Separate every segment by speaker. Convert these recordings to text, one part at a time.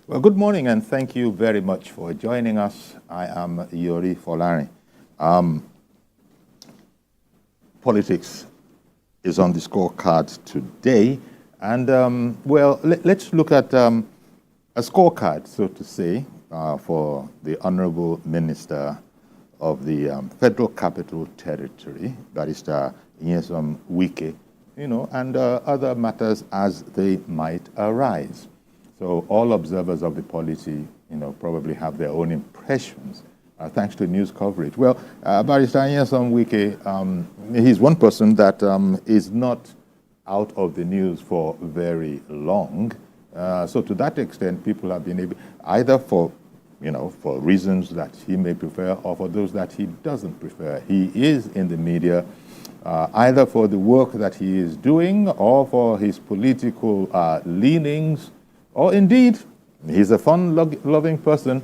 Speaker 1: Well, good morning, and thank you very much for joining us. I am Yori Folari. Politics is on the scorecard today, and let's look at a scorecard, so to say, for the Honorable Minister of the Federal Capital Territory, Barrister Nyesom Wike, and other matters as they might arise. So all observers of the polity, probably have their own impressions, thanks to news coverage. Well, Barrister Nyesom Wike, he's one person that is not out of the news for very long. So to that extent, people have been able, either for reasons that he may prefer or for those that he doesn't prefer. He is in the media either for the work that he is doing or for his political leanings, or indeed, he's a fun-loving person.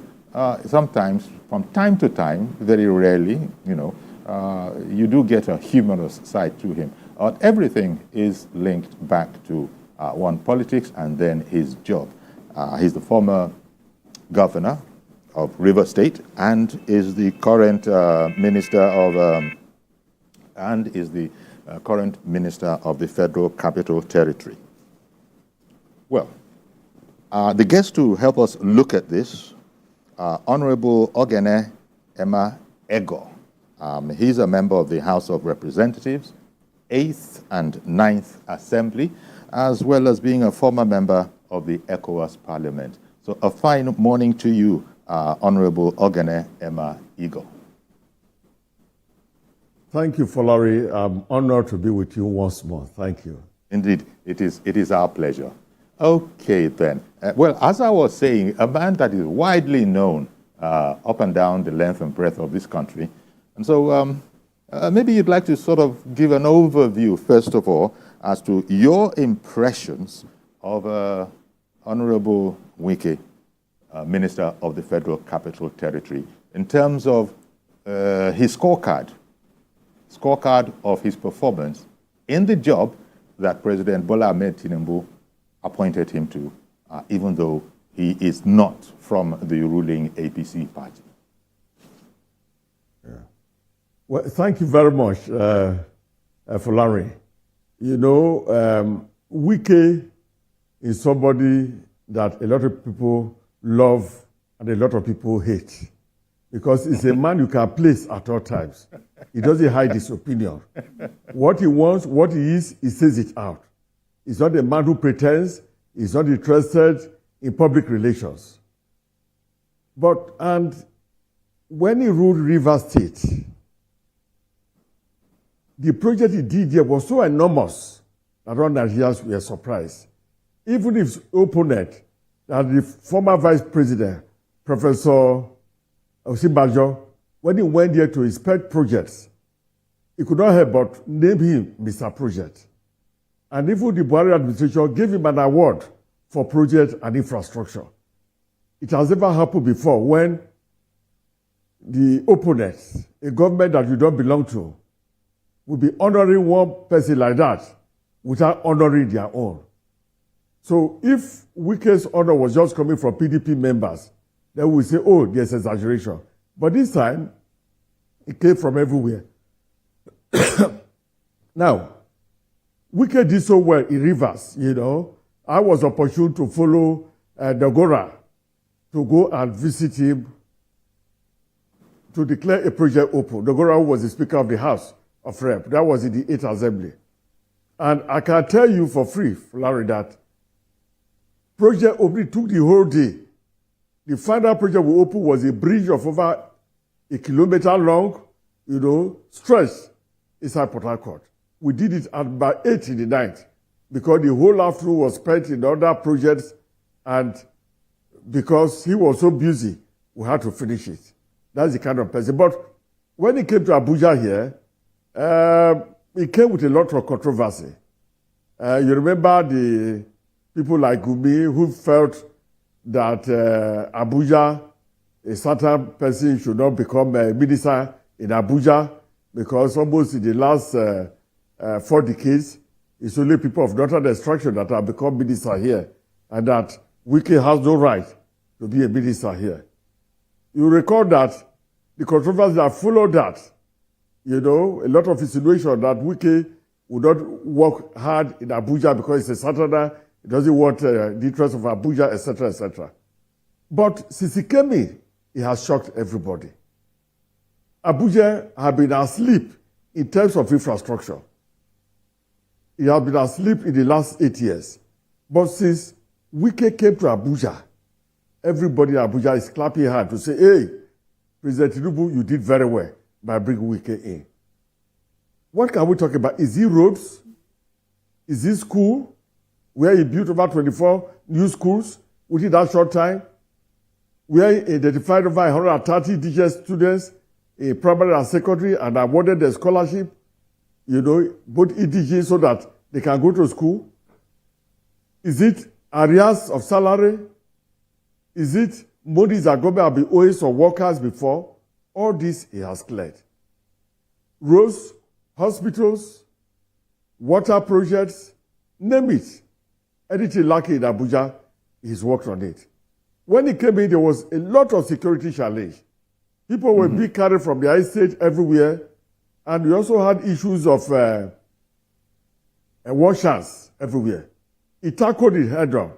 Speaker 1: Sometimes, from time to time, very rarely, you do get a humorous side to him. Everything is linked back to one, politics, and then his job. He's the former governor of River State and is the current minister of the Federal Capital Territory. Well, the guest to help us look at this, Honorable Ogene Emma Ego. He's a member of the House of Representatives, 8th and 9th Assembly, as well as being a former member of the ECOWAS Parliament. So a fine morning to you, Honorable Ogene Emma Ego.
Speaker 2: Thank you, Folari. I'm honored to be with you once more. Thank you.
Speaker 1: Indeed, it is our pleasure. Okay, then. Well, as I was saying, a man that is widely known up and down the length and breadth of this country. And so maybe you'd like to sort of give an overview, first of all, as to your impressions of Honorable Wike, Minister of the Federal Capital Territory, in terms of his scorecard of his performance in the job that President Bola Ahmed Tinubu appointed him to, even though he is not from the ruling APC party.
Speaker 2: Yeah. Well, thank you very much, Folari. Wike is somebody that a lot of people love and a lot of people hate, because he's a man you can place at all times. He doesn't hide his opinion. What he wants, what he is, he says it out. He's not a man who pretends. He's not interested in public relations. And when he ruled River State, the project he did there was so enormous that all Nigerians were surprised. Even his opponent, the former vice president, Professor Osinbajo, when he went there to inspect projects, he could not help but name him Mr. Project. And even the Buhari administration gave him an award for project and infrastructure. It has never happened before when the opponents, a government that you don't belong to, will be honoring one person like that without honoring their own. So if Wike's honor was just coming from PDP members, then we say, oh, there's exaggeration. But this time, it came from everywhere. Now, Wike did so well in Rivers, I was opportune to follow Dogora to go and visit him to declare a project open. Dogora was the Speaker of the House of Rep. That was in the 8th Assembly. And I can tell you for free, Larry, that project opening took the whole day. The final project we opened was a bridge of over 1 kilometer long, stretched inside Port Harcourt. We did it at about 8 in the night because the whole afternoon was spent in other projects, and because he was so busy, we had to finish it. That's the kind of person. But when he came to Abuja here, he came with a lot of controversy. You remember the people like Gumi who felt that Abuja, a certain person should not become a minister in Abuja because almost in the last 4 decades, it's only people of northern extraction that have become minister here, and that Wike has no right to be a minister here. You recall that the controversy that followed that, a lot of insinuation that Wike would not work hard in Abuja because he's a Southerner, he doesn't want the interest of Abuja, etc., etc. But since he came in, he has shocked everybody. Abuja had been asleep in terms of infrastructure. He has been asleep in the last 8 years. But since Wike came to Abuja, everybody in Abuja is clapping hands to say, hey, President Tinubu, you did very well by bringing Wike in. What can we talk about? Is it roads? Is it school? Where he built over 24 new schools within that short time? Where he identified over 130 teacher students in primary and secondary and awarded the scholarship, both EDG so that they can go to school? Is it arrears of salary? Is it money that government have been owing some workers before? All this he has cleared. Roads, hospitals, water projects, name it. Anything lacking in Abuja, he's worked on it. When he came in, there was a lot of security challenge. People were being carried from the estate everywhere. And we also had issues of washers everywhere. He tackled it head on.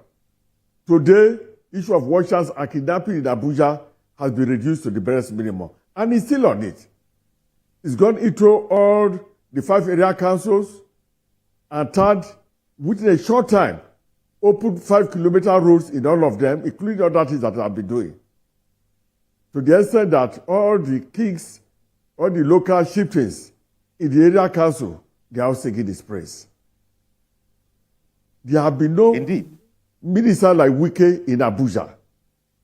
Speaker 2: Today, issue of washers and kidnapping in Abuja has been reduced to the barest minimum. And he's still on it. He's gone into all the 5 area councils and third, within a short time, opened 5-kilometer roads in all of them, including other things that I've been doing. To the extent that all the kings, all the local chieftains in the area council, they are all singing his praise. There have been no minister like Wike in Abuja.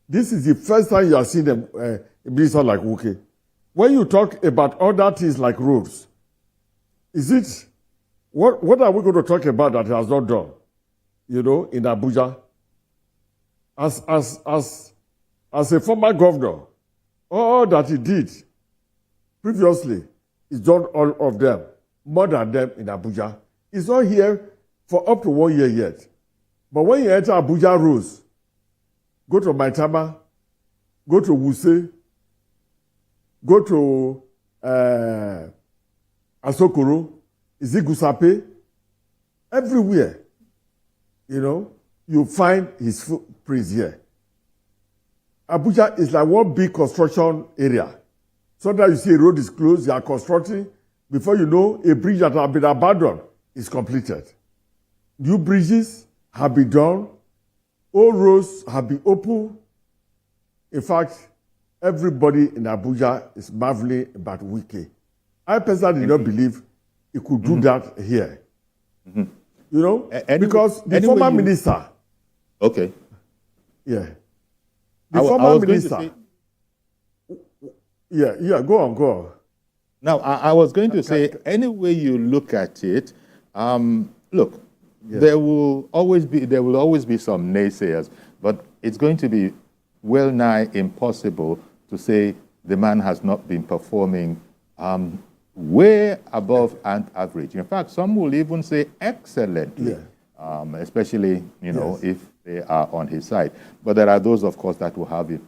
Speaker 2: This is the first time you have seen a minister like Wike. When you talk about other things like roads, what are we going to talk about that he has not done, in Abuja? As a former governor, all that he did previously, he's done all of them, more than them in Abuja. He's not here for up to 1 year yet. But when you enter Abuja roads, go to Maitama, go to Wuse, go to Asokoro, Izigusape, everywhere, you find his footprints here. Abuja is like one big construction area. Sometimes you see a road is closed, they are constructing. Before you know, a bridge that has been abandoned is completed. New bridges have been done. Old roads have been opened. In fact, everybody in Abuja is marveling about Wike. I personally did not believe he could do that here. Because the former minister.
Speaker 1: Okay.
Speaker 2: Yeah. The former minister. Go on.
Speaker 1: Now, I was going to say, any way you look at it, look, there will always be some naysayers, but it's going to be well nigh impossible to say the man has not been performing way above and average. In fact, some will even say excellently, especially if they are on his side. But there are those, of course, that will have it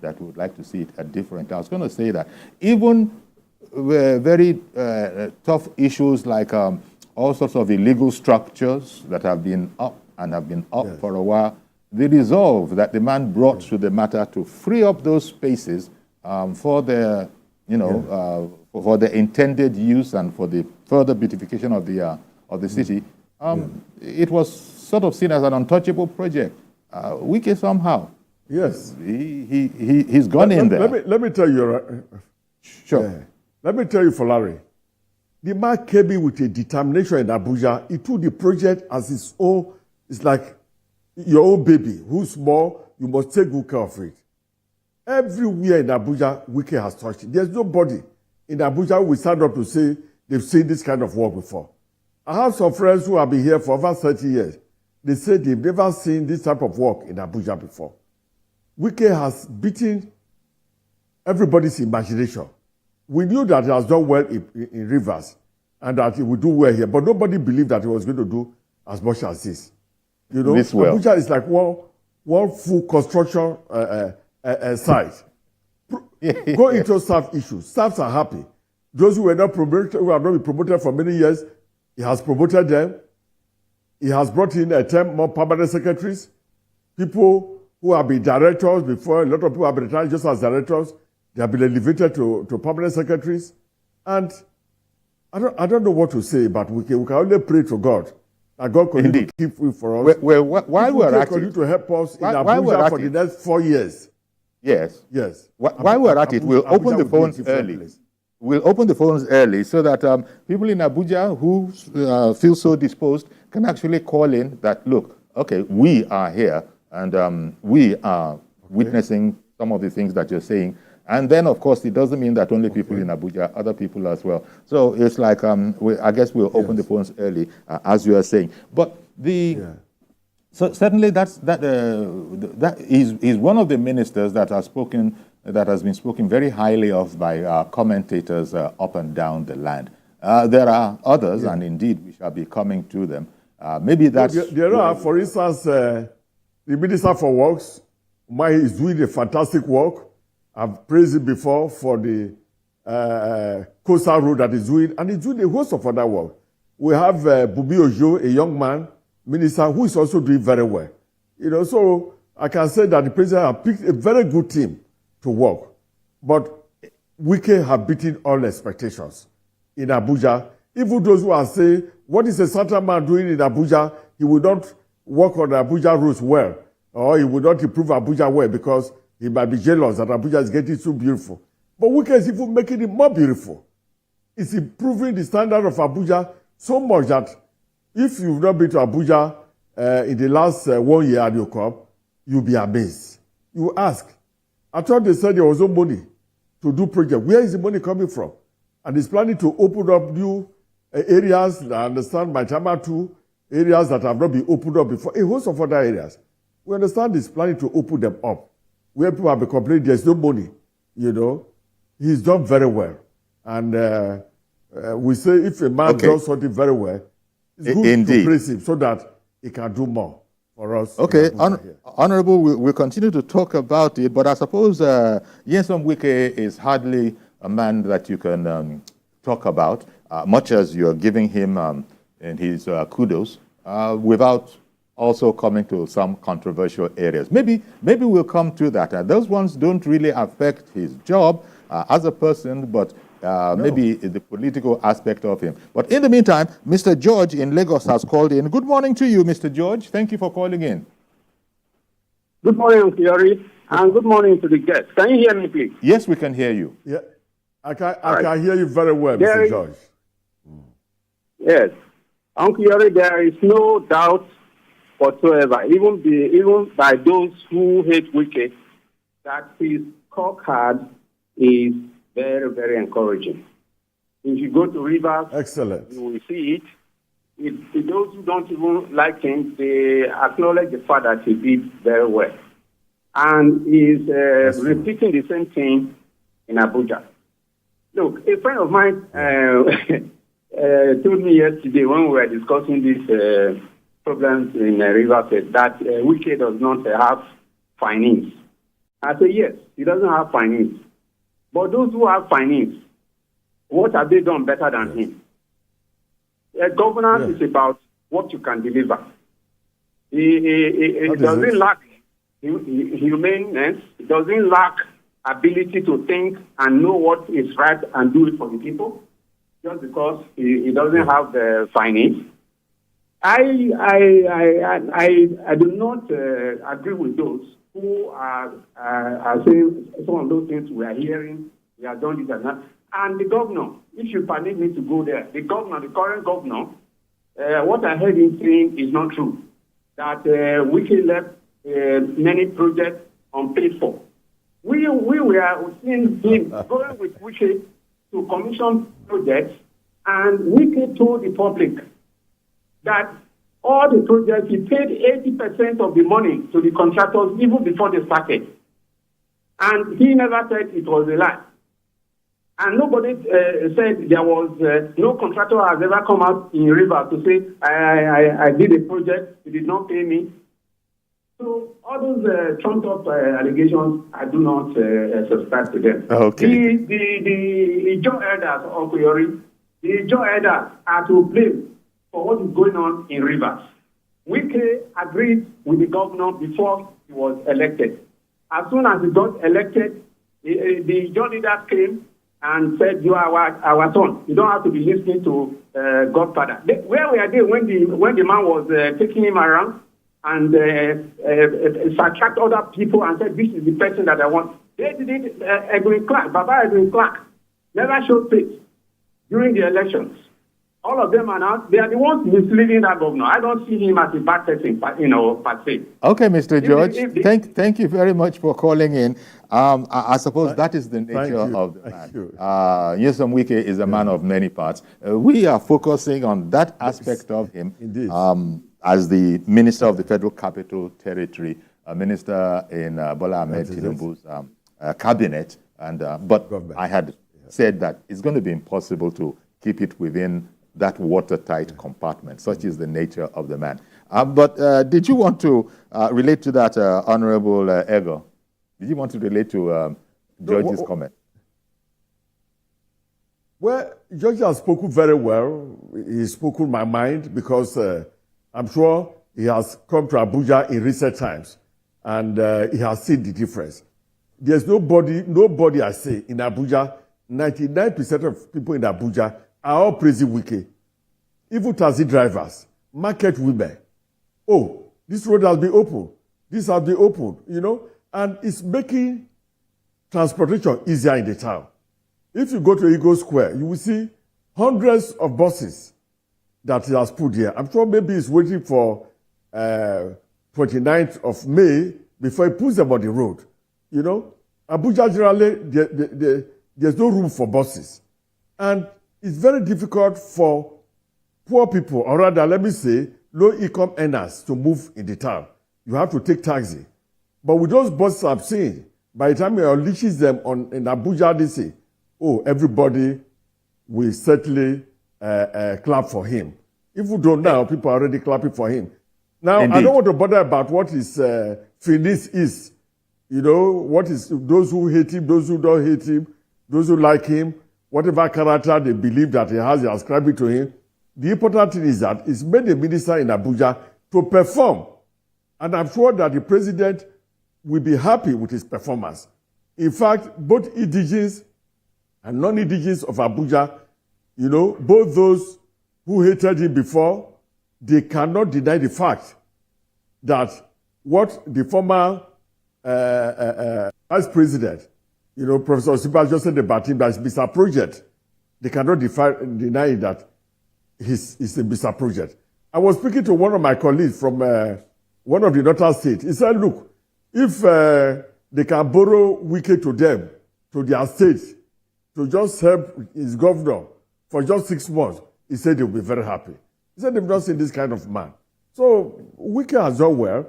Speaker 1: that would like to see it different. I was going to say that even very tough issues like all sorts of illegal structures that have been up for a while, the resolve that the man brought to the matter to free up those spaces for the for the intended use and for the further beautification of the city, it was sort of seen as an untouchable project. Wike somehow, he's gone in there.
Speaker 2: Let me tell you.
Speaker 1: Sure.
Speaker 2: Let me tell you, Larry, the man came in with a determination in Abuja. He took the project as his own. It's like your own baby. Who's small, you must take good care of it. Everywhere in Abuja, Wike has touched it. There's nobody in Abuja who will stand up to say they've seen this kind of work before. I have some friends who have been here for over 30 years. They say they've never seen this type of work in Abuja before. Wike has beaten everybody's imagination. We knew that he has done well in Rivers and that he would do well here, but nobody believed that he was going to do as much as this.
Speaker 1: This well.
Speaker 2: Abuja is like one one full construction site. Go into staff issues. Staffs are happy. Those who were not promoted, who have not been promoted for many years, he has promoted them. He has brought in 10 more permanent secretaries. People who have been directors before, a lot of people have been retired just as directors. They have been elevated to permanent secretaries. And I don't know what to say, but we can only pray to God. And God continue to keep it for us.
Speaker 1: Well, while we're at
Speaker 2: continue
Speaker 1: it,
Speaker 2: to help us in Abuja for the next 4 years.
Speaker 1: Yes.
Speaker 2: Yes.
Speaker 1: While we're at it, we'll open the phones early.
Speaker 2: Place.
Speaker 1: We'll open the phones early so that people in Abuja who feel so disposed can actually call in that, look, okay, we are here and we are witnessing some of the things that you're saying. And then, of course, it doesn't mean that only people in Abuja, other people as well. So it's like, I guess we'll open the phones early, as you are saying. But so certainly that is one of the ministers that has been spoken very highly of by commentators up and down the land. There are others, and indeed we shall be coming to them. Maybe that's...
Speaker 2: There are, for instance, the Minister for Works, is doing a fantastic work. I've praised him before for the coastal road that he's doing, and he's doing a host of other work. We have Bubi Ojo, a young man, minister, who is also doing very well. So I can say that the president has picked a very good team to work. But Wike have beaten all expectations in Abuja. Even those who are saying, what is a certain man doing in Abuja? He will not work on the Abuja roads well, or he will not improve Abuja well because he might be jealous that Abuja is getting so beautiful. But Wike is even making it more beautiful. It's improving the standard of Abuja so much that if you've not been to Abuja in the last 1 year and you come, you'll be amazed. You ask. I thought they said there was no money to do project. Where is the money coming from? And he's planning to open up new areas, I understand, Maitama 2, areas that have not been opened up before, a host of other areas. We understand he's planning to open them up. Where people have been complaining, there's no money, He's done very well. And we say if a man does something very well, it's good to praise him so that he can do more for us.
Speaker 1: Okay, Honorable, we'll continue to talk about it, but I suppose Nyesom Wike is hardly a man that you can talk about, much as you're giving him and his kudos, without also coming to some controversial areas. Maybe we'll come to that. Those ones don't really affect his job as a person, but maybe the political aspect of him. But in the meantime, Mr. George in Lagos has called in. Good morning to you, Mr. George. Thank you for calling in.
Speaker 3: Good morning, Theory, and good morning to the guests. Can you hear me, please?
Speaker 1: Yes, we can hear you.
Speaker 2: Yeah, I can hear you very well, Mr. George.
Speaker 3: Yes. Uncle Yori, there is no doubt whatsoever, even by those who hate Wike, that his scorecard is very, very encouraging. If you go to Rivers,
Speaker 2: excellent,
Speaker 3: you will see it. Those who don't even like him, they acknowledge the fact that he did very well. And he's repeating the same thing in Abuja. Look, a friend of mine told me yesterday when we were discussing these problems in Rivers that Wike does not have finance. I said, yes, he doesn't have finance. But those who have finance, what have they done better than him? Governance is about what you can deliver. It doesn't lack humaneness. It doesn't lack ability to think and know what is right and do it for the people, just because he doesn't have the finance. I do not agree with those who are saying some of those things we are hearing, we are done this and that. And the governor, if you permit me to go there, the current governor, what I heard him saying is not true. That Wike left many projects unpaid for. We were seeing him going with Wike to commission projects, and Wike told the public that all the projects, he paid 80% of the money to the contractors even before they started. And he never said it was a lie. And nobody said there was, no contractor has ever come out in River to say, I did a project, he did not pay me. So all those trumped-up allegations, I do not subscribe to them.
Speaker 1: Okay.
Speaker 3: The Ijaw elders of Yori, the Ijaw elders are to blame for what is going on in Rivers. Wike agreed with the governor before he was elected. As soon as he got elected, the Ijaw leaders came and said, "You are our son. You don't have to be listening to Godfather." Where were they when the man was taking him around and subtract other people and said, "This is the person that I want"? They did it. Edwin Clark, Baba Edwin Clark, never showed face during the elections. All of them are now, they are the ones misleading that governor. I don't see him as a bad person, per se.
Speaker 1: Okay, Mr. George, thank you very much for calling in. I suppose that is the nature of the man. Nyesom Wike is a man of many parts. We are focusing on that aspect of him as the Minister of the Federal Capital Territory, a minister in Bola Ahmed Tinubu's cabinet. But I had said that it's going to be impossible to keep it within that watertight compartment. Such is the nature of the man. But did you want to relate to that, Honorable Ego? Did you want to relate to George's comment?
Speaker 2: Well, George has spoken very well. He's spoken my mind because I'm sure he has come to Abuja in recent times and he has seen the difference. There's nobody I say in Abuja, 99% of people in Abuja are all praising Wike. Even taxi drivers, market women. Oh, this road has been opened. This has been opened, and it's making transportation easier in the town. If you go to Eagle Square, you will see hundreds of buses that he has put here. I'm sure maybe he's waiting for 29th of May before he puts them on the road. Abuja generally, there's no room for buses. And it's very difficult for poor people, or rather, let me say, low-income earners to move in the town. You have to take taxi. But with those buses I've seen, by the time he unleashes them in Abuja, they say, oh, everybody will certainly clap for him. Even though now people are already clapping for him. Now, indeed, I don't want to bother about what his finis is. What is those who hate him, those who don't hate him, those who like him, whatever character they believe that he has, they ascribe it to him. The important thing is that he's made a minister in Abuja to perform. And I'm sure that the president will be happy with his performance. In fact, both indigenes and non-indigenes of Abuja, both those who hated him before, they cannot deny the fact that what the former vice president, Professor Osiba just said about him, that is Mr. Project. They cannot deny that he's a Mr. Project. I was speaking to one of my colleagues from one of the northern states. He said, look, if they can borrow Wike to them, to their state, to just help his governor for just 6 months, he said they'll be very happy. He said they've not seen this kind of man. So Wike has done well.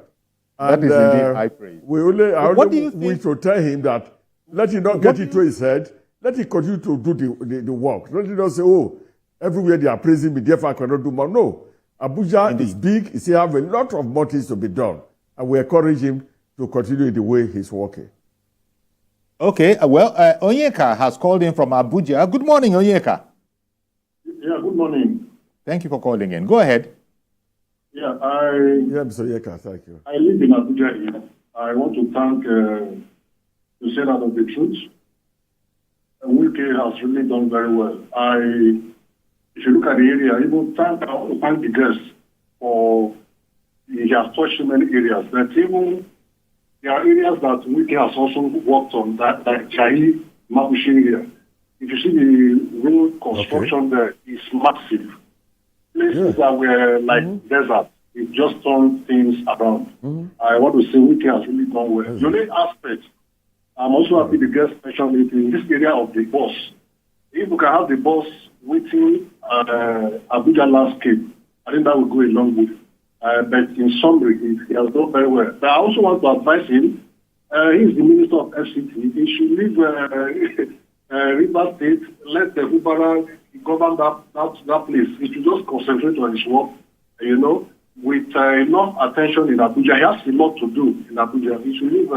Speaker 1: That is indeed high praise.
Speaker 2: I only wish to tell him that let him not get it to his head. Let him continue to do the work. Let him not say, oh, everywhere they are praising me, therefore I cannot do more. No. Abuja is big. He still have a lot of more things to be done. And we encourage him to continue the way he's working.
Speaker 1: Okay. Well, Onyeka has called in from Abuja. Good morning, Onyeka.
Speaker 4: Yeah, good morning.
Speaker 1: Thank you for calling in. Go ahead.
Speaker 4: Yeah,
Speaker 2: Mr. Onyeka, thank you.
Speaker 4: I live in Abuja here. I want to thank the Senate of the Truth. Wike has really done very well. If you look at the area, even thank the guests for he has touched so many areas. But even there are areas that Wike has also worked on, like Chai, Mabushi area. If you see the road construction there, it's massive. Places that were like desert, it just turned things around. I want to say Wike has really done well. The only aspect, I'm also happy the guest mentioned it in this area of the bus. If we can have the bus waiting Abuja landscape, I think that will go a long way. But in summary, he has done very well. But I also want to advise him. He is the minister of FCT. He should leave River State, let the Ubara govern that place. He should just concentrate on his work. with enough attention in Abuja. He has a lot to do in Abuja. He should leave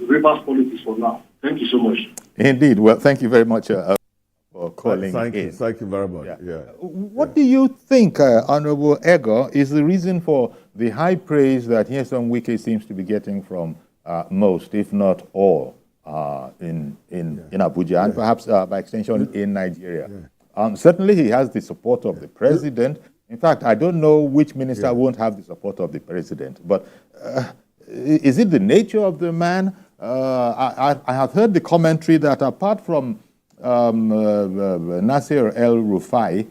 Speaker 4: Rivers politics for now. Thank you so much.
Speaker 1: Indeed. Well, thank you very much for calling
Speaker 2: Thank
Speaker 1: in.
Speaker 2: you. Thank you very much.
Speaker 1: Yeah.
Speaker 2: Yeah.
Speaker 1: What do you think, Honorable Ego, is the reason for the high praise that Nyesom Wike seems to be getting from most, if not all, in Abuja and perhaps by extension in Nigeria? Certainly, he has the support of the president. In fact, I don't know which minister won't have the support of the president. But is it the nature of the man? I have heard the commentary that apart from Nasir El-Rufai,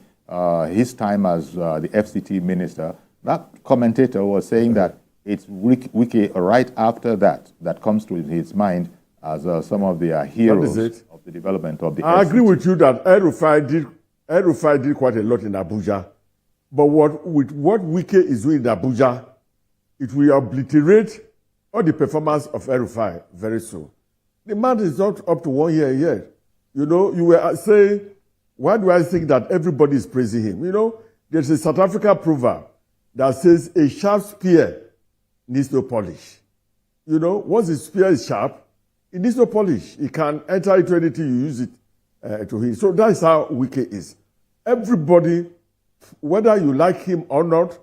Speaker 1: his time as the FCT minister, that commentator was saying that it's Wike right after that comes to his mind as some of the heroes of the development of the FCT.
Speaker 2: I agree with you that El-Rufai did quite a lot in Abuja. But what Wike is doing in Abuja, it will obliterate all the performance of El-Rufai very soon. The man is not up to 1 year yet. You know, you were saying, why do I think that everybody is praising him? You know, there's a South African proverb that says a sharp spear needs no polish. You know, once the spear is sharp, it needs no polish. It can enter into anything you use it to hit. So that's how Wike is. Everybody, whether you like him or not,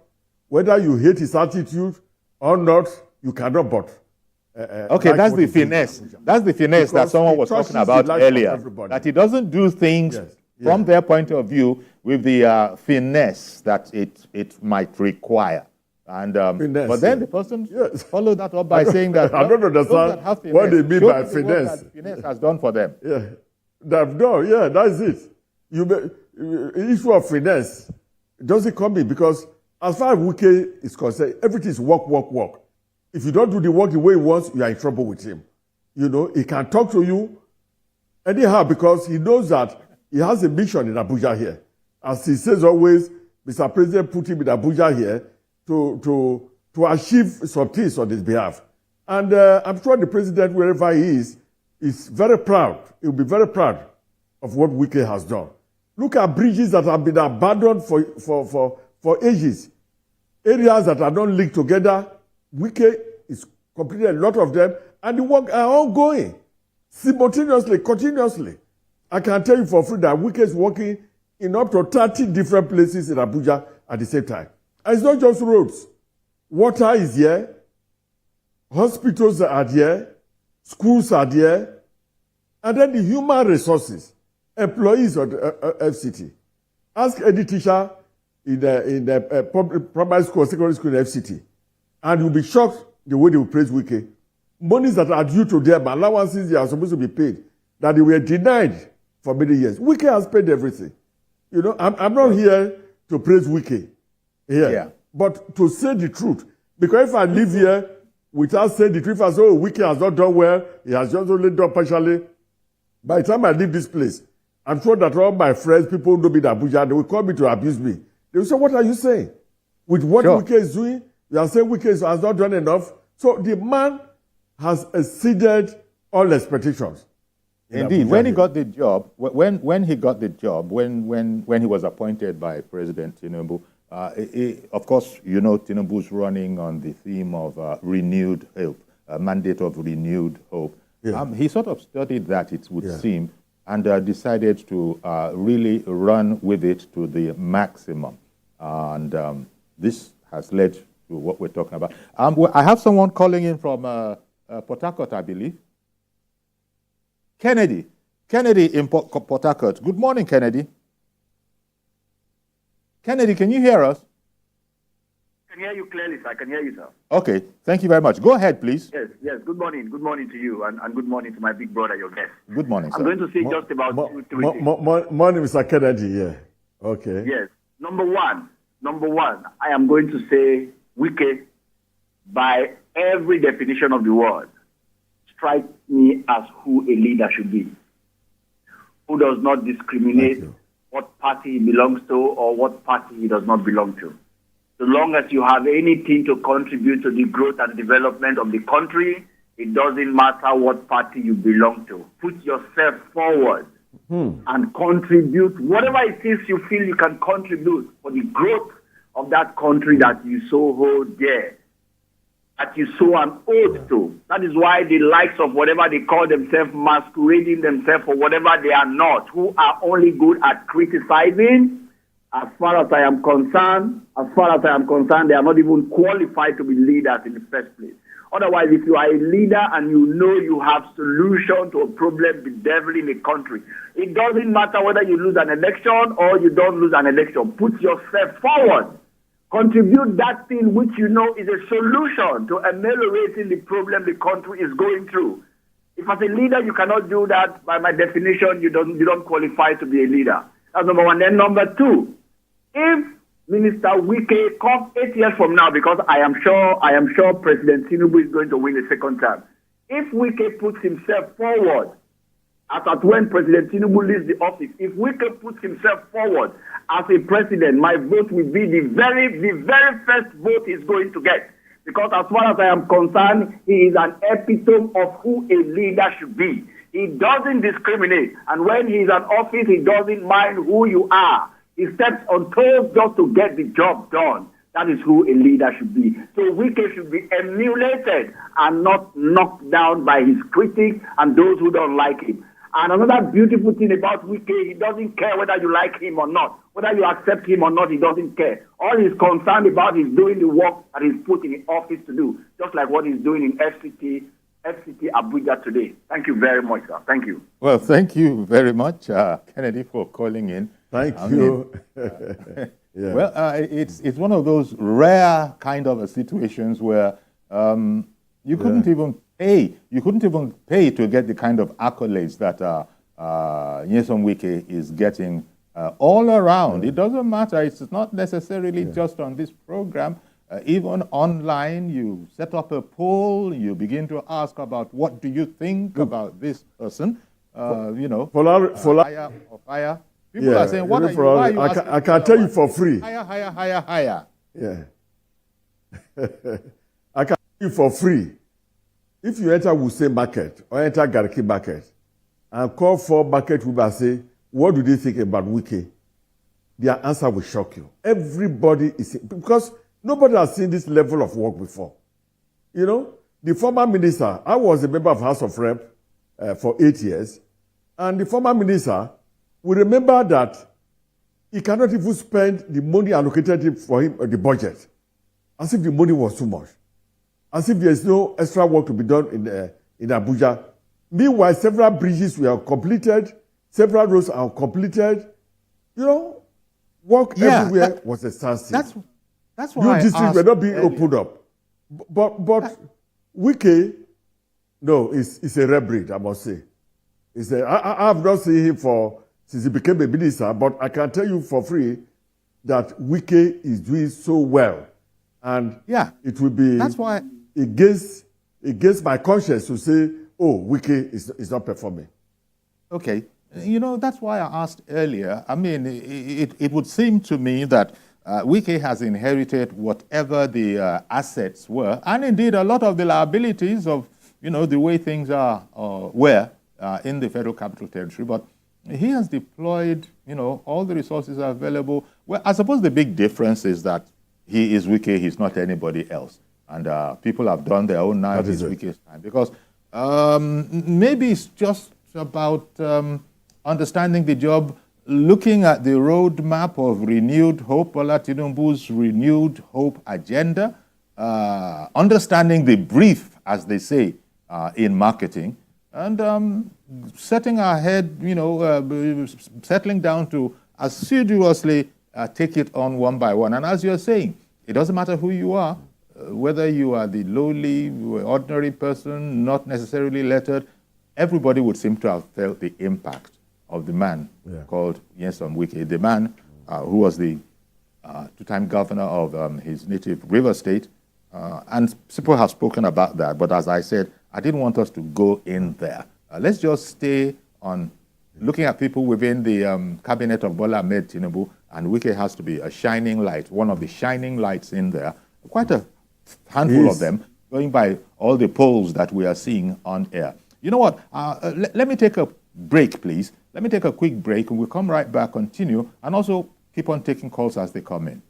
Speaker 2: whether you hate his attitude or not, you cannot but.
Speaker 1: Okay, that's the finesse. That's the finesse that someone was talking about earlier. That he doesn't do things from their point of view with the finesse that it might require. And finesse, but then the person followed that up by saying that
Speaker 2: I don't understand what they mean by finesse.
Speaker 1: Finesse has done for them.
Speaker 2: Yeah, they've done. Yeah, that's it. Issue of finesse doesn't come in because as far as Wike is concerned, everything is work, work, work. If you don't do the work the way he wants, you are in trouble with him. You know, he can talk to you anyhow because he knows that he has a mission in Abuja here. As he says always, Mr. President put him in Abuja here to achieve some things on his behalf. And I'm sure the president, wherever he is very proud. He'll be very proud of what Wike has done. Look at bridges that have been abandoned for ages. Areas that are not linked together. Wike is completed a lot of them, and the work are ongoing, simultaneously, continuously. I can tell you for free that Wike is working in up to 30 different places in Abuja at the same time. And it's not just roads. Water is here, hospitals are there, schools are there, and then the human resources, employees of the FCT. Ask any teacher in the primary school or secondary school in FCT, and you'll be shocked the way they will praise Wike. Monies that are due to them, allowances they are supposed to be paid, that they were denied for many years. Wike has paid everything. You know, I'm not here to praise Wike here, but to say the truth. Because if I live here without saying the truth, I say, oh, Wike has not done well, he has just only done partially. By the time I leave this place, I'm sure that all my friends, people who know me in Abuja, they will call me to abuse me. They will say, what are you saying? With what Wike is doing, you are saying Wike has not done enough. So the man has exceeded all expectations.
Speaker 1: Indeed, when he got the job, when he got the job, when he was appointed by President Tinubu, of course, you know, Tinubu's running on the theme of renewed hope, a mandate of renewed hope. Yeah. He sort of studied that, it would seem, and decided to really run with it to the maximum. And this has led to what we're talking about. I have someone calling in from Port Harcourt, I believe. Kennedy in Port Harcourt. Good morning, Kennedy. Kennedy, can you hear us?
Speaker 5: I can hear you clearly, sir. I can hear you, sir.
Speaker 1: Okay, thank you very much. Go ahead, please.
Speaker 5: Yes. Good morning. Good morning to you, and good morning to my big brother, your guest.
Speaker 1: Good morning, sir.
Speaker 5: I'm going to say just about two, three things.
Speaker 2: Morning, Mr. Kennedy, yeah. Okay.
Speaker 5: Yes. Number one, I am going to say Wike, by every definition of the word, strike me as who a leader should be, who does not discriminate what party he belongs to or what party he does not belong to. So long as you have anything to contribute to the growth and development of the country, it doesn't matter what party you belong to. Put yourself forward and contribute whatever it is you feel you can contribute for the growth of that country that you so hold dear, that you so an oath to. That is why the likes of whatever they call themselves, masquerading themselves for whatever they are not, who are only good at criticizing, as far as I am concerned, they are not even qualified to be leaders in the first place. Otherwise, if you are a leader and you know you have solution to a problem bedeviling the country, it doesn't matter whether you lose an election or you don't lose an election. Put yourself forward. Contribute that thing which you know is a solution to ameliorating the problem the country is going through. If as a leader you cannot do that, by my definition, you don't qualify to be a leader. That's number one. Then number two, if Minister Wike comes 8 years from now, because I am sure President Tinubu is going to win the second term. If Wike puts himself forward, as at when President Tinubu leaves the office, if Wike puts himself forward as a president, my vote will be the very first vote he's going to get. Because as far as I am concerned, he is an epitome of who a leader should be. He doesn't discriminate. And when he's in office, he doesn't mind who you are. He steps on toes just to get the job done. That is who a leader should be. So Wike should be emulated and not knocked down by his critics and those who don't like him. And another beautiful thing about Wike, he doesn't care whether you like him or not. Whether you accept him or not, he doesn't care. All he's concerned about is doing the work that he's put in the office to do, just like what he's doing in FCT Abuja today. Thank you very much, sir. Thank you.
Speaker 1: Well, thank you very much, Kennedy, for calling in.
Speaker 2: Thank you.
Speaker 1: Yeah. Well, it's one of those rare kind of situations where you couldn't even pay. You couldn't even pay to get the kind of accolades that Nyesom Wike is getting all around. It doesn't matter. It's not necessarily just on this program. Even online, you set up a poll. You begin to ask about what do you think about this person. Fire or fire. People are saying, what are you, why are you asking?
Speaker 2: I can tell you for free.
Speaker 1: Higher.
Speaker 2: Yeah. I can tell you for free. If you enter Wuse Market or enter Garki Market and call for market women and say, what do they think about Wike? Their answer will shock you. Everybody is, because nobody has seen this level of work before. You know, the former minister, I was a member of House of Rep for 8 years, and the former minister, we remember that he cannot even spend the money allocated for him the budget, as if the money was too much, as if there is no extra work to be done in Abuja. Meanwhile, several bridges were completed, several roads are completed. You know, work everywhere was a standstill.
Speaker 1: That's why
Speaker 2: new districts were not being opened up. But Wike, no, it's a rare breed, I must say. I have not seen him since he became a minister, but I can tell you for free that Wike is doing so well. And it will be against my conscience to say, oh, Wike is not performing.
Speaker 1: Okay. You know, that's why I asked earlier. I mean, it would seem to me that Wike has inherited whatever the assets were, and indeed a lot of the liabilities of, the way things were in the Federal Capital Territory. But he has deployed, all the resources are available. Well, I suppose the big difference is that he is Wike, he's not anybody else. And people have done their own now, it's Wike's time. Because maybe it's just about understanding the job, looking at the roadmap of renewed hope, Bola Tinubu's renewed hope agenda, understanding the brief, as they say in marketing, and setting ahead, settling down to assiduously take it on one by one. And as you're saying, it doesn't matter who you are, whether you are the lowly, ordinary person, not necessarily lettered, everybody would seem to have felt the impact of the man called Nyesom Wike, the man who was the two-time governor of his native River State. And people have spoken about that, but as I said, I didn't want us to go in there. Let's just stay on looking at people within the cabinet of Bola Ahmed Tinubu, and Wike has to be a shining light, one of the shining lights in there. Quite a handful of them, going by all the polls that we are seeing on air. You know what? Let me take a break, please. Let me take a quick break, and we'll come right back, continue, and also keep on taking calls as they come in.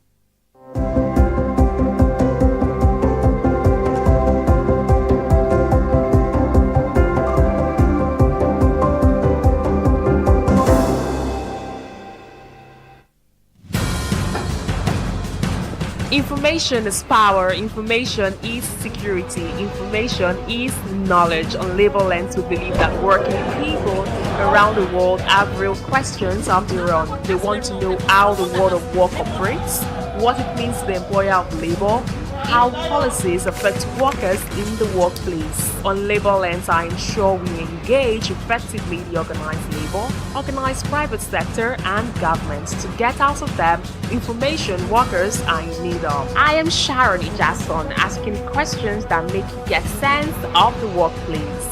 Speaker 6: Information is power, information is security, information is knowledge. On Laborland, we believe that working people around the world have real questions of their own. They want to know how the world of work operates, what it means to the employer of labor, how policies affect workers in the workplace. On Laborland, I ensure we engage effectively the organized labor, organized private sector, and government to get out of them information workers are in need of. I am Sharon Ijason, asking questions that make you get sense of the workplace.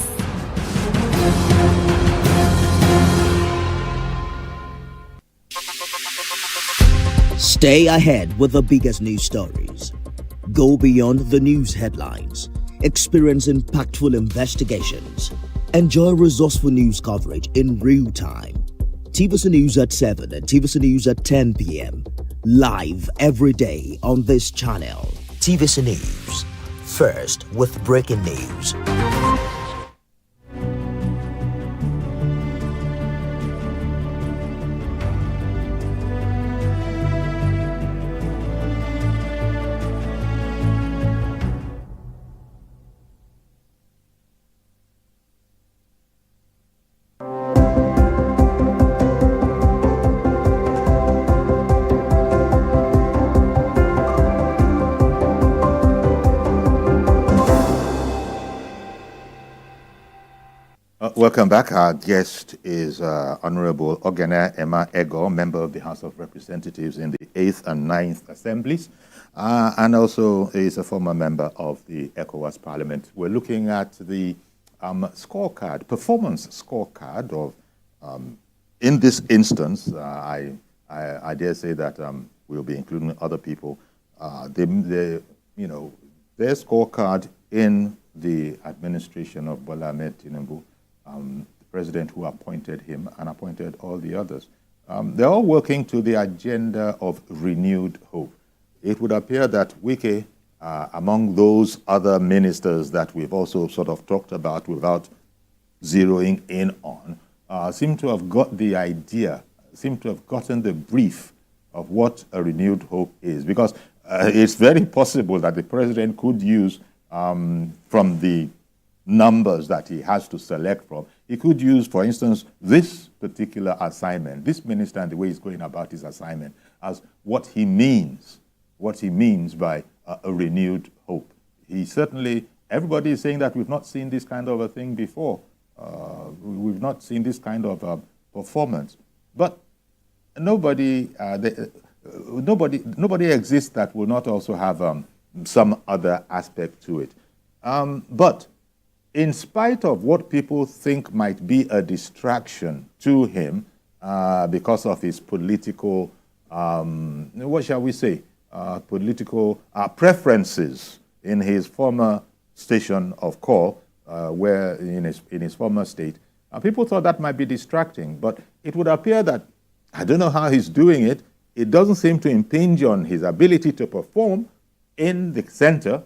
Speaker 7: Stay ahead with the biggest news stories. Go beyond the news headlines. Experience impactful investigations. Enjoy resourceful news coverage in real time. TVC News at 7 and TVC News at 10 p.m. Live every day on this channel. TVC News. First with breaking news.
Speaker 1: Welcome back. Our guest is Honorable Ogene Emma Ego, member of the House of Representatives in the 8th and 9th Assemblies, and also is a former member of the ECOWAS Parliament. We're looking at the scorecard, performance scorecard of, in this instance, I dare say that we'll be including other people, their scorecard in the administration of Bola Ahmed Tinubu, the president who appointed him and appointed all the others. They're all working to the agenda of renewed hope. It would appear that Wike, among those other ministers that we've also sort of talked about without zeroing in on, seem to have got the idea, seem to have gotten the brief of what a renewed hope is. Because it's very possible that the president could use, from the numbers that he has to select from, he could use, for instance, this particular assignment, this minister and the way he's going about his assignment, as what he means by a renewed hope. He certainly, everybody is saying that we've not seen this kind of a thing before. We've not seen this kind of performance. But nobody exists that will not also have some other aspect to it. But in spite of what people think might be a distraction to him because of his political, what shall we say, political preferences in his former station of call, where in his former state, people thought that might be distracting. But it would appear that, I don't know how he's doing it, it doesn't seem to impinge on his ability to perform in the center.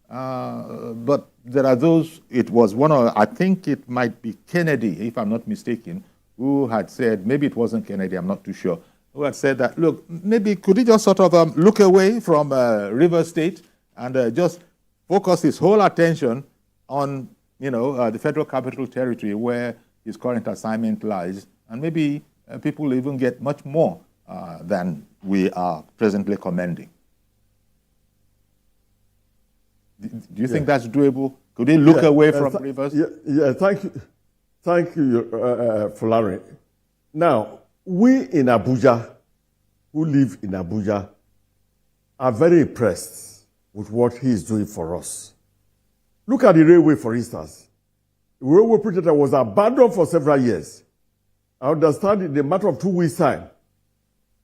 Speaker 1: But there are those, it was one of, I think it might be Kennedy, if I'm not mistaken, who had said, maybe it wasn't Kennedy, I'm not too sure, who had said that, look, maybe could he just sort of look away from River State and just focus his whole attention on, the Federal Capital Territory where his current assignment lies, and maybe people will even get much more than we are presently commending. Do you think that's doable? Could he look away from Rivers?
Speaker 2: Thank you, Fulani. Now, we in Abuja, who live in Abuja, are very impressed with what he is doing for us. Look at the railway, for instance. The railway project that was abandoned for several years. I understand in a matter of 2 weeks' time,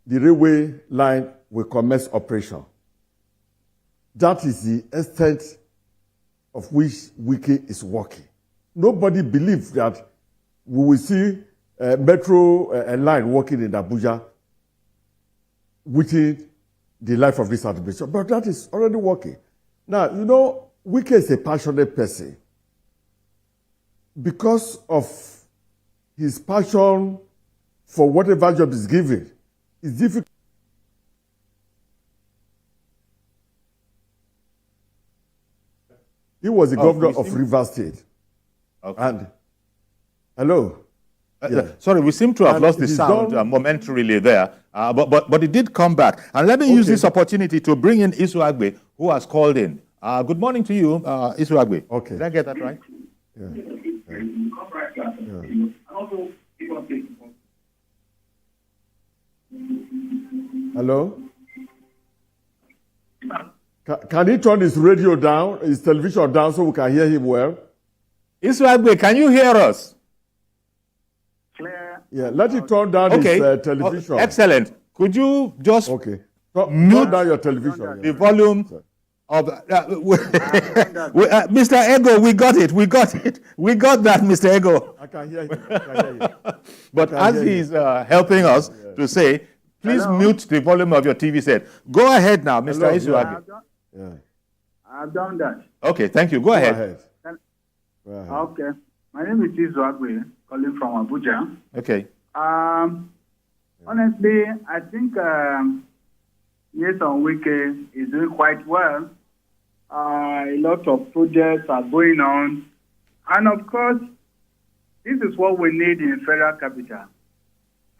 Speaker 2: the railway line will commence operation. That is the extent of which Wike is working. Nobody believes that we will see a metro line working in Abuja within the life of this administration, but that is already working. Now, Wike is a passionate person. Because of his passion for whatever job is given, it's difficult He was the governor
Speaker 1: we
Speaker 2: of
Speaker 1: seem-
Speaker 2: Rivers State.
Speaker 1: Okay.
Speaker 2: And, hello? Yeah.
Speaker 1: Sorry, we seem to have
Speaker 2: And
Speaker 1: lost the
Speaker 2: he's
Speaker 1: sound
Speaker 2: done-
Speaker 1: momentarily there, but it did come back. And let me use
Speaker 2: Okay.
Speaker 1: this opportunity to bring in Isuagbe, who has called in. Good morning to you, Isuagbe.
Speaker 2: Okay.
Speaker 1: Did I get that right?
Speaker 2: Yeah. Hello? Can he turn his radio down, his television down, so we can hear him well?
Speaker 1: Isuagbe, can you hear us?
Speaker 5: Clear.
Speaker 2: Yeah, let it turn down
Speaker 1: Okay.
Speaker 2: his television.
Speaker 1: Excellent. Could you just
Speaker 2: Okay. Turn down your television.
Speaker 1: the
Speaker 2: Yeah.
Speaker 1: volume of Mr. Ego? We got it. We got that, Mr. Ego.
Speaker 2: I can hear you. I can hear you.
Speaker 1: But
Speaker 2: can
Speaker 1: as
Speaker 2: hear you.
Speaker 1: he's helping us to say, please
Speaker 5: Hello?
Speaker 1: mute the volume of your TV set. Go ahead now, Mr.
Speaker 2: Hello,
Speaker 1: Isuagbe.
Speaker 2: Yeah.
Speaker 5: I've done that.
Speaker 1: Okay, thank you. Go
Speaker 2: Go
Speaker 1: ahead.
Speaker 2: ahead. Go ahead.
Speaker 5: Okay. My name is Nyesom Wike, calling from Abuja.
Speaker 1: Okay.
Speaker 5: Honestly, I think Nyesom Wike is doing quite well. A lot of projects are going on. And of course, this is what we need in federal capital.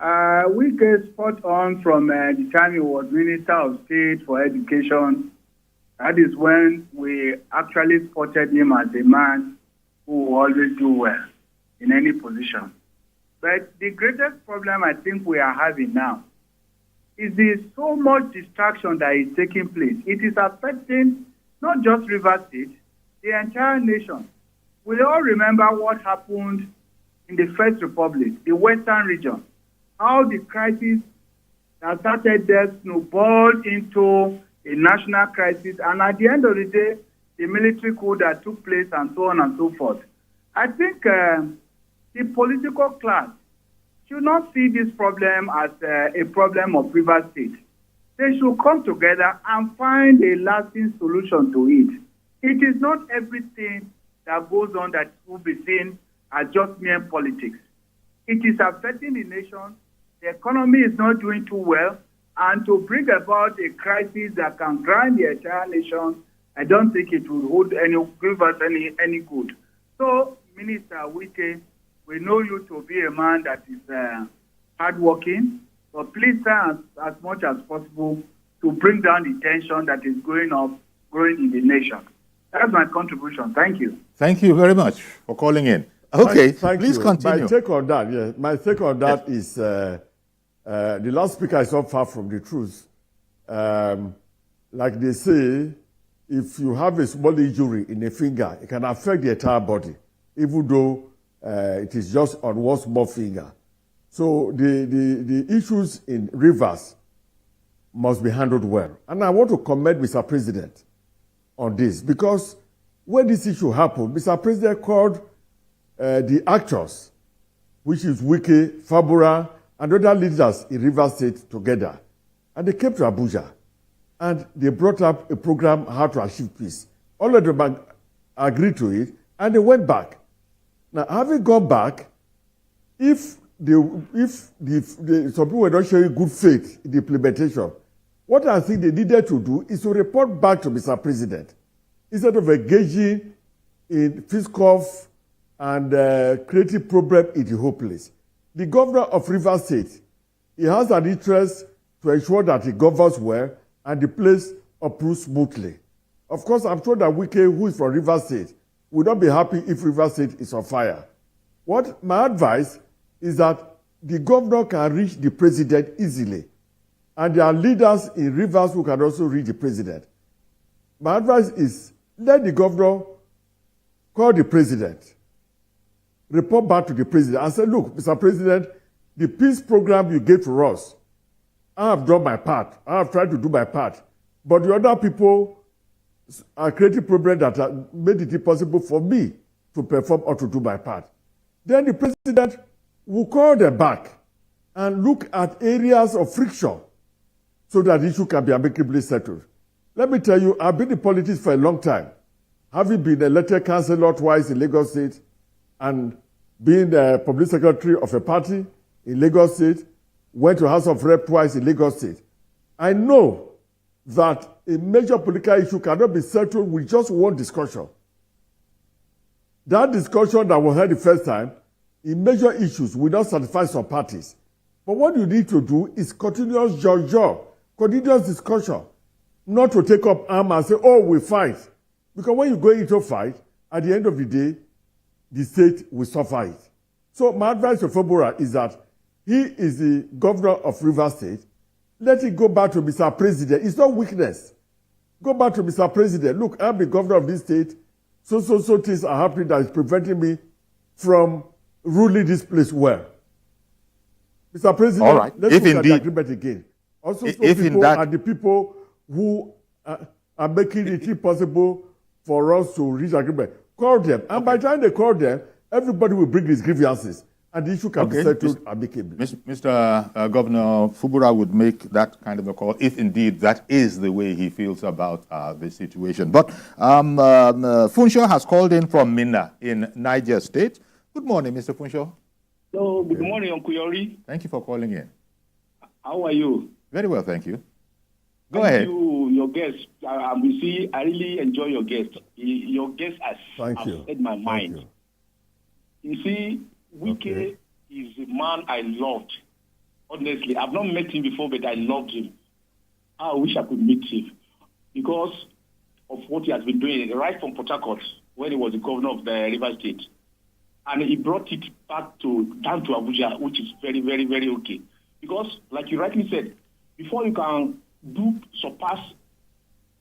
Speaker 5: Wike spot on from the time he was Minister of State for Education. That is when we actually spotted him as a man who will always do well in any position. But the greatest problem I think we are having now is there's so much distraction that is taking place. It is affecting not just Rivers State, the entire nation. We all remember what happened in the First Republic, the Western region, how the crisis that started there snowballed into a national crisis, and at the end of the day, the military coup that took place and so on and so forth. I think the political class should not see this problem as a problem of Rivers State. They should come together and find a lasting solution to it. It is not everything that goes on that will be seen as just mere politics. It is affecting the nation. The economy is not doing too well. And to bring about a crisis that can grind the entire nation, I don't think it will give us any good. So, Minister Wike, we know you to be a man that is hardworking, but please try as much as possible to bring down the tension that is growing in the nation. That's my contribution. Thank you.
Speaker 1: Thank you very much for calling in. Okay,
Speaker 2: Thank
Speaker 1: please
Speaker 2: you.
Speaker 1: continue.
Speaker 2: My take on that, is the last speaker is not far from the truth. Like they say, if you have a small injury in a finger, it can affect the entire body, even though it is just on one small finger. So the issues in Rivers must be handled well. And I want to commend Mr. President on this, because when this issue happened, Mr. President called the actors, which is Wike, Fabura, and other leaders in Rivers State together. And they came to Abuja, and they brought up a program how to achieve peace. All of them agreed to it, and they went back. Now, having gone back, if some people were not showing good faith in the implementation, what I think they needed to do is to report back to Mr. President, instead of engaging in fiscal and creative problem in the whole place. The governor of Rivers State, he has an interest to ensure that he governs well and the place approves smoothly. Of course, I'm sure that Wike, who is from Rivers State, will not be happy if Rivers State is on fire. What my advice is that the governor can reach the president easily, and there are leaders in Rivers who can also reach the president. My advice is let the governor call the president, report back to the president, and say, look, Mr. President, the peace program you gave to us, I have done my part. I have tried to do my part. But the other people are creating problems that have made it impossible for me to perform or to do my part. Then the president will call them back and look at areas of friction so that the issue can be amicably settled. Let me tell you, I've been in politics for a long time, having been elected councillor twice in Lagos State and being the public secretary of a party in Lagos State, went to House of Rep twice in Lagos State. I know that a major political issue cannot be settled with just one discussion. That discussion that was had the first time, in major issues, will not satisfy some parties. But what you need to do is continuous continuous discussion, not to take up arms and say, oh, we fight. Because when you go into a fight, at the end of the day, the state will suffer it. So my advice to Fobora is that he is the governor of Rivers State. Let it go back to Mr. President. It's not weakness. Go back to Mr. President. Look, I'm the governor of this state. So things are happening that is preventing me from ruling this place well. Mr. President,
Speaker 1: all right.
Speaker 2: Let's look at the agreement again. Also, people are the people who are making it impossible for us to reach agreement. Call them. And by the time they call them, everybody will bring his grievances. And the issue can be settled amicably.
Speaker 1: Mr. Governor Fubura would make that kind of a call if indeed that is the way he feels about the situation. But Funsho has called in from Minna in Niger State. Good morning, Mr. Funsho.
Speaker 8: Hello, good morning, Uncle Yori.
Speaker 1: Thank you for calling in.
Speaker 8: How are you?
Speaker 1: Very well, thank you. Go ahead.
Speaker 8: Thank you, your guest. I really enjoy your guest. Your guest has said my mind. You see, Wike is a man I loved. Honestly, I've not met him before, but I loved him. I wish I could meet him because of what he has been doing right from Port Harcourt when he was the governor of the Rivers State. And he brought it back down to Abuja, which is very, very, very okay. Because, like you rightly said, before you can surpass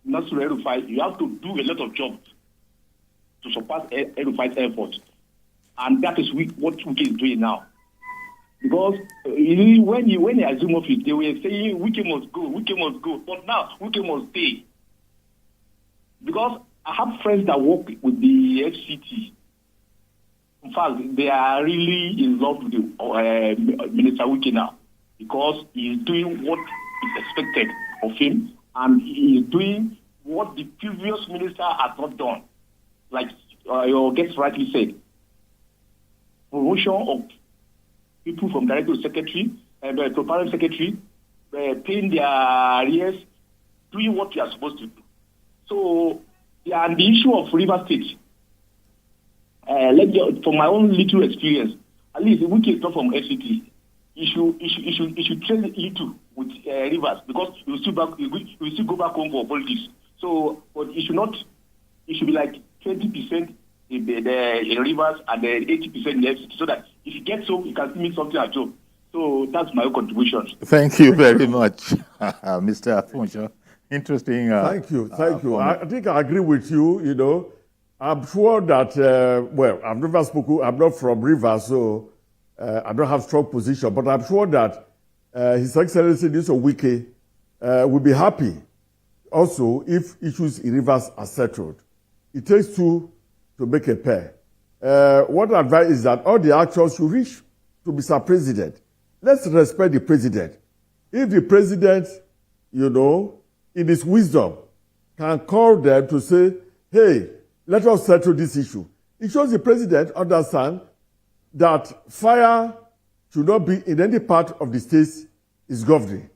Speaker 8: Nyesom Wike, you have to do a lot of jobs to surpass Wike's effort. And that is what Wike is doing now. Because when he assumed office, they were saying Wike must go. But now Wike must stay. Because I have friends that work with the FCT. In fact, they are really in love with Minister Wike now. Because he is doing what is expected of him. And he is doing what the previous minister has not done. Like your guest rightly said. Promotion of people from director to secretary, to parent secretary, paying their arrears, doing what you are supposed to do. So, and the issue of River State, from my own little experience, at least Wike is not from FCT. You should train little with Rivers because you will still go back home for politics. So, but it should be like 20%. In Rivers and then 80% in the FCT, so that if you get so, you can make something at home. So that's my contribution.
Speaker 1: Thank you very much, Mr. Funsho. Interesting.
Speaker 2: Thank you. I think I agree with you. I'm sure that, I've never spoken, I'm not from Rivers, so I don't have strong position, but I'm sure that His Excellency Nyesom Wike will be happy also if issues in Rivers are settled. It takes two to make a pair. What advice is that all the actors should reach to Mr. President. Let's respect the president. If the president, in his wisdom, can call them to say, hey, let us settle this issue. It shows the president understand that fire should not be in any part of the state is governing.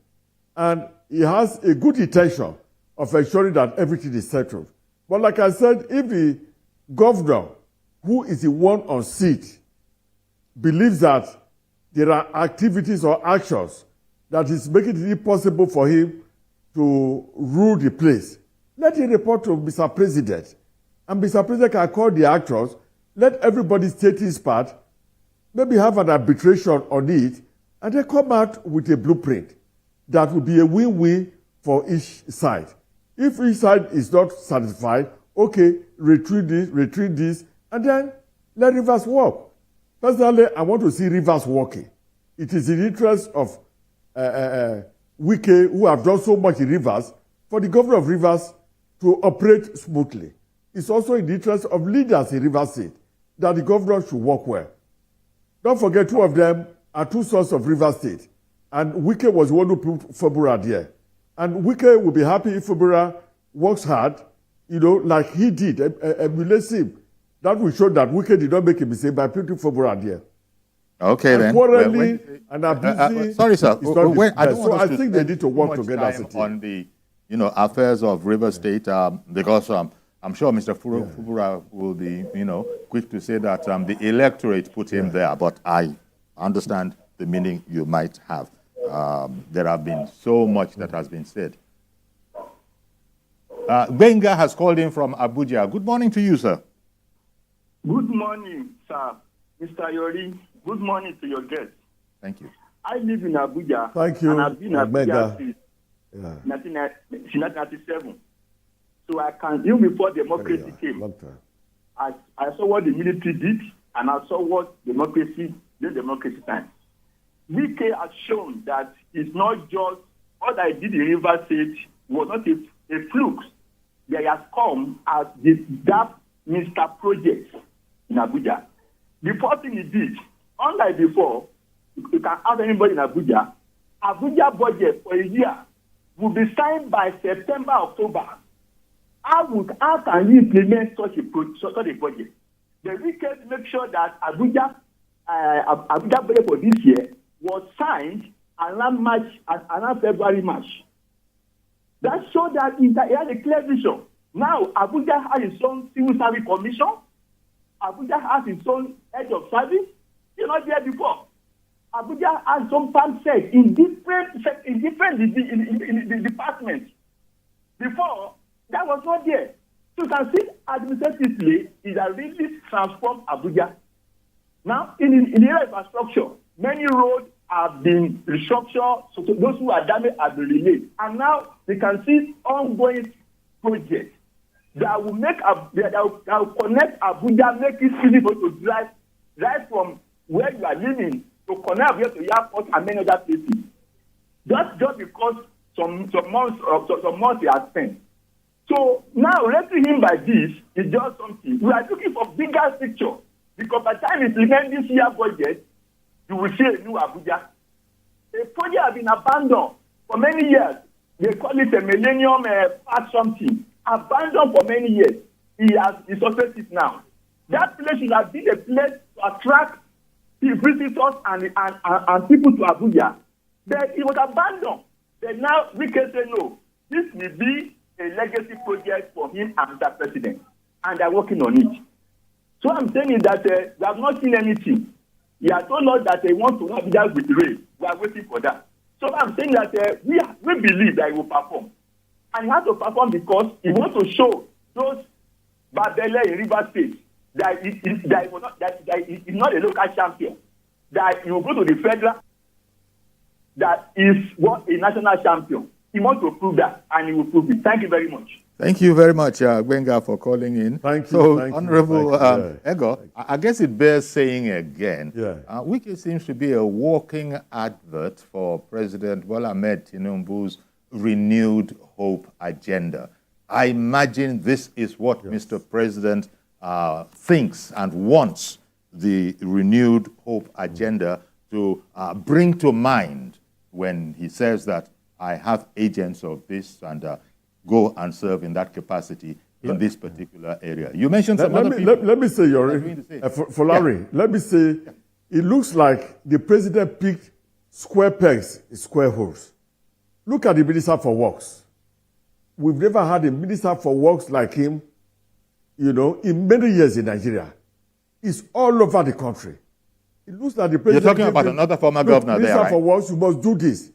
Speaker 2: And he has a good intention of ensuring that everything is settled. But like I said, if the governor, who is the one on seat, believes that there are activities or actions that is making it impossible for him to rule the place, let him report to Mr. President. And Mr. President can call the actors, let everybody state his part, maybe have an arbitration on it, and then come out with a blueprint that will be a win-win for each side. If each side is not satisfied, okay, retreat this, and then let Rivers work. Personally, I want to see Rivers working. It is in the interest of Wike, who have done so much in Rivers, for the governor of Rivers to operate smoothly. It's also in the interest of leaders in Rivers State that the governor should work well. Don't forget, two of them are two sons of Rivers State, and Wike was the one who put Fubura there. And Wike will be happy if Fubura works hard, like he did, emulates him. That will show that Wike did not make a mistake by putting Fubura there.
Speaker 1: Okay, then.
Speaker 2: Quarterly and abusing.
Speaker 1: Sorry, sir.
Speaker 2: I think they need to work together as a team.
Speaker 1: On the, affairs of River State, because I'm sure Mr. Fubura will be, quick to say that the electorate put him there, but I understand the meaning you might have. There have been so much that has been said. Benga has called in from Abuja. Good morning to you, sir.
Speaker 9: Good morning, sir. Mr. Yori, good morning to your guests.
Speaker 1: Thank you.
Speaker 9: I live in Abuja.
Speaker 2: Thank you,
Speaker 9: and I've been in Abuja
Speaker 2: since
Speaker 9: 1997. So I can, even before democracy came, I saw what the military did, and I saw what democracy did time. Wike has shown that it's not just what I did in River State was not a fluke. They has come as that Mr. Project in Abuja. The first thing he did, unlike before, you can ask anybody in Abuja budget for a year will be signed by September, October. How can you implement such a budget? The Wike make sure that Abuja budget for this year was signed around February, March. That showed that he has a clear vision. Now, Abuja has its own civil service commission. Abuja has its own head of service. You're not there before. Abuja has some farm sec in different departments. Before, that was not there. So you can see administratively, it has really transformed Abuja. Now, in the area of infrastructure, many roads have been restructured, so those who are damaged have been relayed. And now we can see ongoing projects that will make that will connect Abuja, make it easy for you to drive from where you are living to connect Abuja to airport and many other places. That's just because some months he has spent. So now rating him by this is just something. We are looking for bigger picture, because by the time it's implement this year budget, you will see a new Abuja. A project has been abandoned for many years. They call it a millennium park something. Abandoned for many years. He successed it now. That place should have been a place to attract visitors and people to Abuja. But it was abandoned. But now we can say no. This will be a legacy project for him and the president. And they're working on it. So I'm saying is that we have not seen anything. He has told us that they want to have that with rain. We are waiting for that. So I'm saying that we believe that he will perform. And he has to perform because he wants to show those Babele in River State that he's not a local champion. That he will go to the federal, that is what a national champion. He wants to prove that, and he will prove it. Thank you very much.
Speaker 1: Thank you very much, Gwenga, for calling in.
Speaker 2: Thank you.
Speaker 1: So,
Speaker 2: thank
Speaker 1: Honorable Ego,
Speaker 2: you.
Speaker 1: I guess it bears saying again,
Speaker 2: Yeah.
Speaker 1: Wike seems to be a walking advert for President Bola Ahmed Tinubu's renewed hope agenda. I imagine this is what Mr. President thinks and wants the renewed hope agenda to bring to mind when he says that I have agents of this and go and serve in that capacity in this particular area. You mentioned some other people.
Speaker 2: Let me say, for Larry, let me say, it looks like the president picked square pegs in square holes. Look at the Minister for Works. We've never had a Minister for Works like him, in many years in Nigeria. He's all over the country. It looks like the president...
Speaker 1: You're talking about another former governor there,
Speaker 2: Minister
Speaker 1: right?
Speaker 2: for Works, you must do this.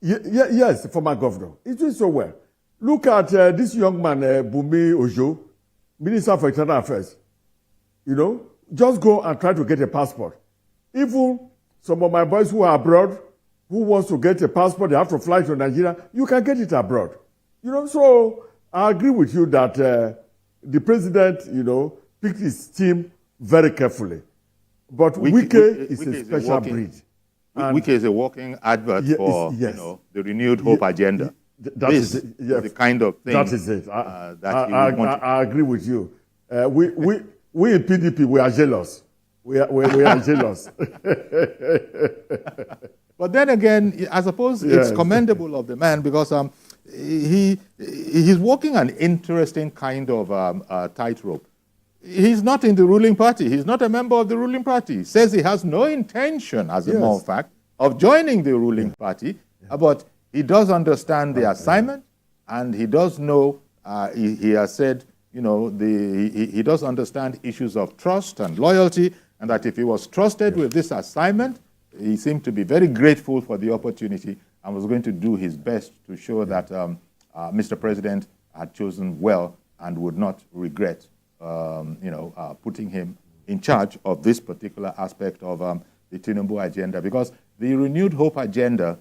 Speaker 2: Yes, the former governor. He's doing so well. Look at this young man, Bumi Ojo, Minister for Internal Affairs. Just go and try to get a passport. Even some of my boys who are abroad, who wants to get a passport, they have to fly to Nigeria, you can get it abroad. So I agree with you that the president, picked his team very carefully. But Wike is a special breed.
Speaker 1: Wike is a walking advert for the renewed hope agenda.
Speaker 2: That is it. Yes.
Speaker 1: The kind of thing
Speaker 2: that is it.
Speaker 1: I
Speaker 2: agree with you. We in PDP, we are jealous. We are jealous.
Speaker 1: But then again, I suppose it's commendable of the man because he's walking an interesting kind of tightrope. He's not in the ruling party. He's not a member of the ruling party. He says he has no intention, as a matter of fact, of joining the ruling party. But he does understand the assignment, and he does know, he has said, you know, he does understand issues of trust and loyalty, and that if he was trusted with this assignment, he seemed to be very grateful for the opportunity and was going to do his best to show that Mr. President had chosen well and would not regret, putting him in charge of this particular aspect of the Tinubu agenda. Because the renewed hope agenda,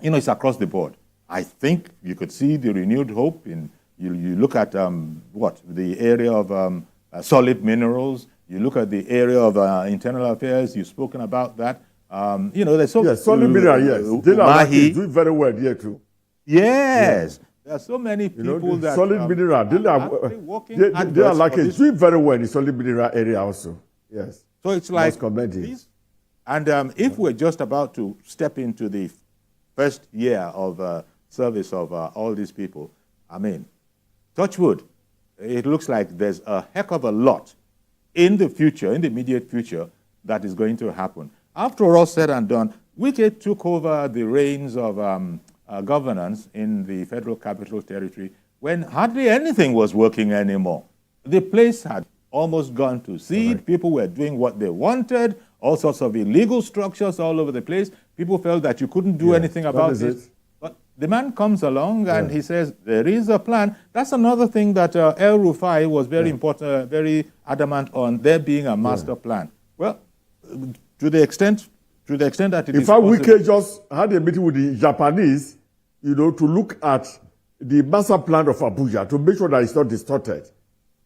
Speaker 1: you know, it's across the board. I think you could see the renewed hope in, you look at the area of solid minerals, you look at the area of internal affairs, you've spoken about that. There's so
Speaker 2: yes, solid mineral, yes. They are doing very well here too.
Speaker 1: Yes. Yeah. There are so many people that
Speaker 2: solid mineral, they are like doing very well in the solid mineral area also. Yes.
Speaker 1: So it's like this. And if we're just about to step into the first year of service of all these people, I mean, touch wood, it looks like there's a heck of a lot in the future, in the immediate future, that is going to happen. After all said and done, Wike took over the reins of governance in the Federal Capital Territory when hardly anything was working anymore. The place had almost gone to seed. Right. People were doing what they wanted, all sorts of illegal structures all over the place. People felt that you couldn't do anything about it. But the man comes along and he says, there is a plan. That's another thing that El Rufai was very important, very adamant on, there being a master plan. Well, to the extent that it is possible.
Speaker 2: In fact, Wike just had a meeting with the Japanese, to look at the master plan of Abuja, to make sure that it's not distorted.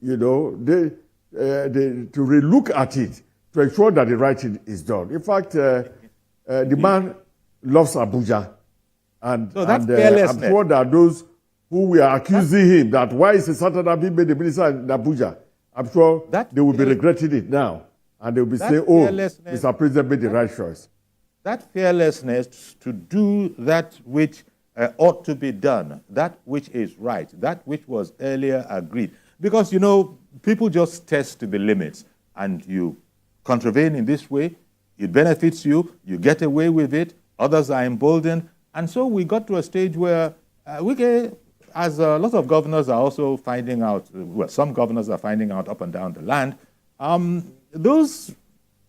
Speaker 2: To relook at it, to ensure that the right thing is done. In fact, the man loves Abuja. And, so I'm sure that those who were accusing him that why is Santana being made the minister in Abuja, I'm sure they will be regretting it now. And they will be saying, Mr. President made the right choice.
Speaker 1: That fearlessness to do that which ought to be done, that which is right, that which was earlier agreed. Because, people just test the limits, and you contravene in this way, it benefits you, you get away with it, others are emboldened. And so we got to a stage where Wike, as a lot of governors are also finding out, well, some governors are finding out up and down the land, those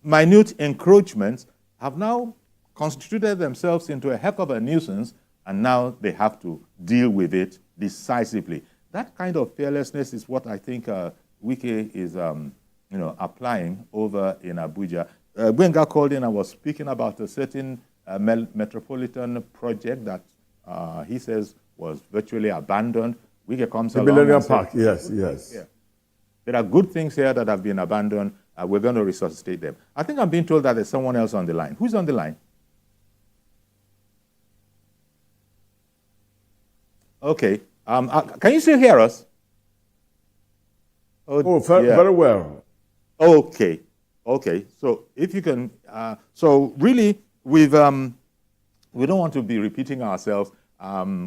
Speaker 1: minute encroachments have now constituted themselves into a heck of a nuisance, and now they have to deal with it decisively. That kind of fearlessness is what I think Wike is applying over in Abuja. Gbenga called in and was speaking about a certain metropolitan project that he says was virtually abandoned. Wike comes along.
Speaker 2: The Millennium Park, yes.
Speaker 1: Yeah. There are good things here that have been abandoned. We're going to resuscitate them. I think I'm being told that there's someone else on the line. Who's on the line? Okay. Can you still hear us?
Speaker 2: Very well.
Speaker 1: Okay. So if you can, so really, we don't want to be repeating ourselves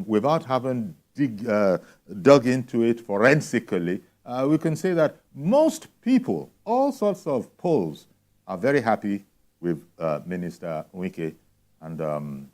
Speaker 1: without having dug into it forensically. We can say that most people, all sorts of polls, are very happy with Minister Wike, and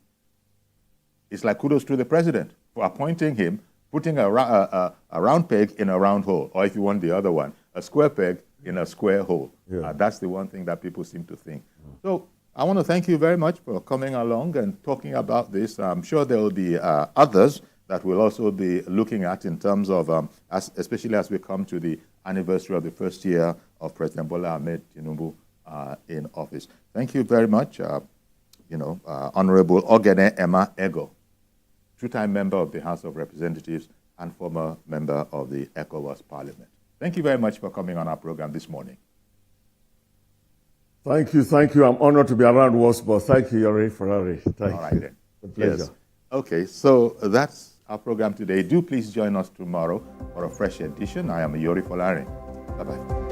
Speaker 1: it's like kudos to the president for appointing him, putting a round peg in a round hole, or if you want the other one, a square peg in a square hole. Yeah. That's the one thing that people seem to think. So I want to thank you very much for coming along and talking about this. I'm sure there will be others that we'll also be looking at in terms of, especially as we come to the anniversary of the first year of President Bola Ahmed Tinubu in office. Thank you very much, Honorable Ogene Emma Ego, two-time member of the House of Representatives and former member of the ECOWAS Parliament. Thank you very much for coming on our program this morning.
Speaker 2: Thank you. I'm honored to be around once more. Thank you, Yori Ferrari. Thank you.
Speaker 1: All right, then.
Speaker 2: A pleasure.
Speaker 1: Yes. Okay, so that's our program today. Do please join us tomorrow for a fresh edition. I am Yori Ferrari. Bye-bye.